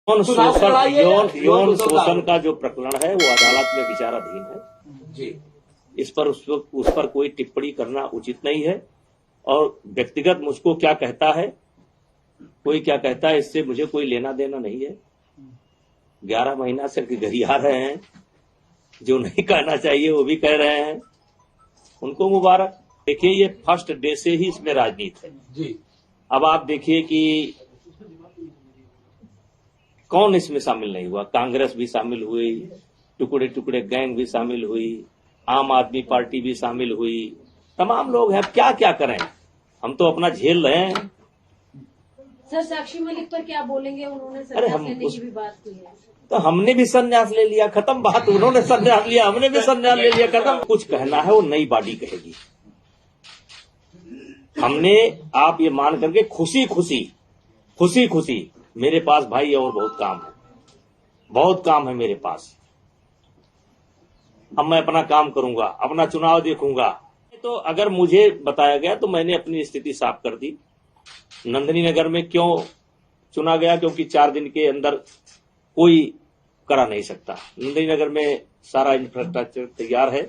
यौन शोषण का जो प्रकरण है वो अदालत में विचाराधीन है जी। इस पर उस पर कोई टिप्पणी करना उचित नहीं है। और व्यक्तिगत मुझको क्या कहता है, कोई क्या कहता है, इससे मुझे कोई लेना देना नहीं है। 11 महीना से गरिया रहे हैं, जो नहीं कहना चाहिए वो भी कह रहे हैं, उनको मुबारक। देखिए, ये फर्स्ट डे से ही इसमें राजनीति है जी। अब आप देखिए कि कौन इसमें शामिल नहीं हुआ। कांग्रेस भी शामिल हुई, टुकड़े टुकड़े गैंग भी शामिल हुई, आम आदमी पार्टी भी शामिल हुई, तमाम लोग हैं। क्या क्या करें, हम तो अपना झेल रहे हैं। सर, साक्षी मलिक पर क्या बोलेंगे? उन्होंने संन्यास लेने की भी बात की है। तो हमने भी संन्यास ले लिया, खत्म बात। उन्होंने संन्यास लिया, हमने भी संन्यास ले लिया, खत्म। कुछ कहना है वो नई बॉडी कहेगी। हमने, आप ये मान करके खुशी खुशी मेरे पास भाई और बहुत काम है मेरे पास। अब मैं अपना काम करूंगा, अपना चुनाव देखूंगा। तो अगर मुझे बताया गया तो मैंने अपनी स्थिति साफ कर दी। नंदिनी नगर में क्यों चुना गया? क्योंकि 4 दिन के अंदर कोई करा नहीं सकता। नंदिनी नगर में सारा इंफ्रास्ट्रक्चर तैयार है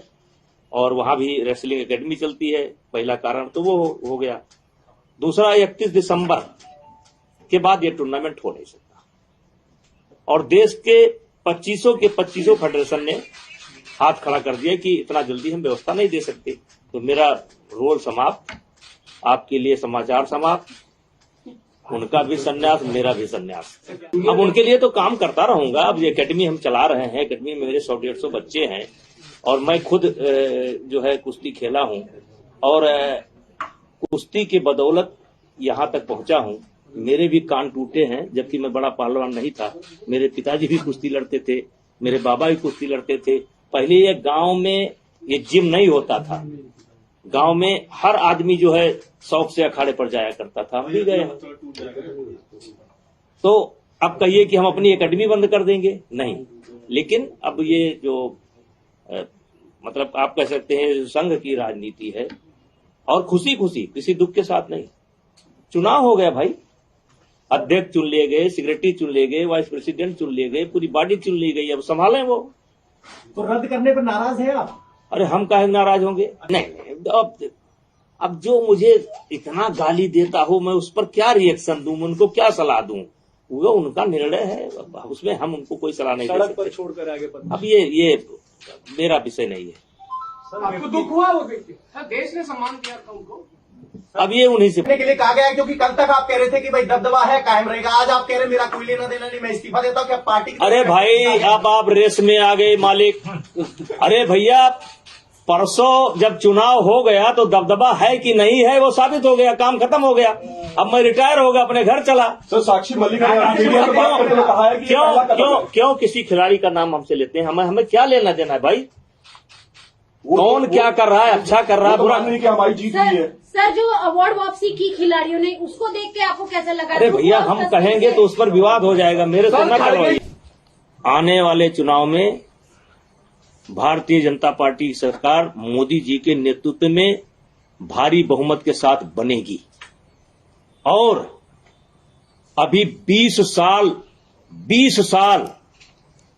और वहां भी रेसलिंग एकेडमी चलती है। पहला कारण तो वो हो गया। दूसरा, 31 दिसंबर के बाद ये टूर्नामेंट हो नहीं सकता। और देश के 25 फेडरेशन ने हाथ खड़ा कर दिया कि इतना जल्दी हम व्यवस्था नहीं दे सकते। तो मेरा रोल समाप्त, आपके लिए समाचार समाप्त। उनका भी संन्यास, मेरा भी संन्यास। अब उनके लिए तो काम करता रहूंगा। अब ये एकेडमी हम चला रहे हैं, एकेडमी में मेरे 100-150 बच्चे हैं और मैं खुद जो है कुश्ती खेला हूं और कुश्ती के बदौलत यहां तक पहुंचा हूं। मेरे भी कान टूटे हैं, जबकि मैं बड़ा पहलवान नहीं था। मेरे पिताजी भी कुश्ती लड़ते थे, मेरे बाबा भी कुश्ती लड़ते थे। पहले ये गांव में ये जिम नहीं होता था। गांव में हर आदमी जो है शौक से अखाड़े पर जाया करता था। हम भी गए। तो अब कहिए कि हम अपनी एकेडमी बंद कर देंगे? नहीं। लेकिन अब ये जो मतलब आप कह सकते हैं संघ की राजनीति है, और खुशी किसी दुख के साथ नहीं। चुनाव हो गया भाई, अध्यक्ष चुन लिए गए, सेक्रेटरी चुन लिए गए, वाइस प्रेसिडेंट चुन लिए गए, पूरी बॉडी चुन ली गई। अब संभालें वो। तो रद्द करने पर नाराज हैं आप? अरे हम काहे नाराज होंगे? नहीं। अब जो मुझे इतना गाली देता हो, मैं उस पर क्या रिएक्शन दूं, उनको क्या सलाह दूं? वो उनका निर्णय है, उसमें हम उनको कोई सलाह नहीं दे सकते। पर छोड़कर आगे अब ये मेरा विषय नहीं है। आपको दुख हुआ वो देख के? सर, देश ने सम्मान दिया था उनको। अब ये उन्हीं से के लिए कहा गया है, क्योंकि कल तक आप कह रहे थे कि भाई दबदबा है, कायम रहेगा। आज आप कह रहे मेरा कोई लेना देना नहीं, मैं इस्तीफा देता हूँ। क्या पार्टी? अरे भाई, अब आप रेस में आ गए मालिक। अरे भैया, परसों जब चुनाव हो गया तो दबदबा है कि नहीं है वो साबित हो गया, काम खत्म हो गया। अब मैं रिटायर हो गया, अपने घर चला। सर, साक्षी मलिक ने कहा है कि क्यों किसी खिलाड़ी का नाम हमसे लेते हैं? हमें क्या लेना देना है भाई? कौन क्या कर रहा है, अच्छा कर रहा है, बुरा नहीं कि हमारी जीत हुई है। सर, जो अवार्ड वापसी की खिलाड़ियों ने, उसको देख के आपको कैसा लगा? अरे भैया, हम कहेंगे तो उस पर विवाद हो जाएगा, मेरे से न करवाइए। आने वाले चुनाव में भारतीय जनता पार्टी की सरकार मोदी जी के नेतृत्व में भारी बहुमत के साथ बनेगी। और अभी 20 साल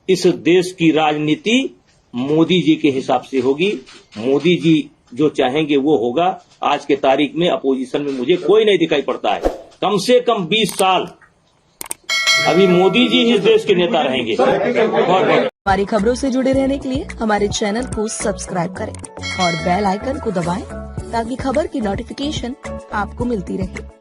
इस देश की राजनीति मोदी जी के हिसाब से होगी। मोदी जी जो चाहेंगे वो होगा। आज के तारीख में अपोजिशन में मुझे कोई नहीं दिखाई पड़ता है। कम से कम 20 साल अभी मोदी जी इस देश के नेता रहेंगे। हमारी खबरों से जुड़े रहने के लिए हमारे चैनल को सब्सक्राइब करें और बेल आइकन को दबाएं ताकि खबर की नोटिफिकेशन आपको मिलती रहे।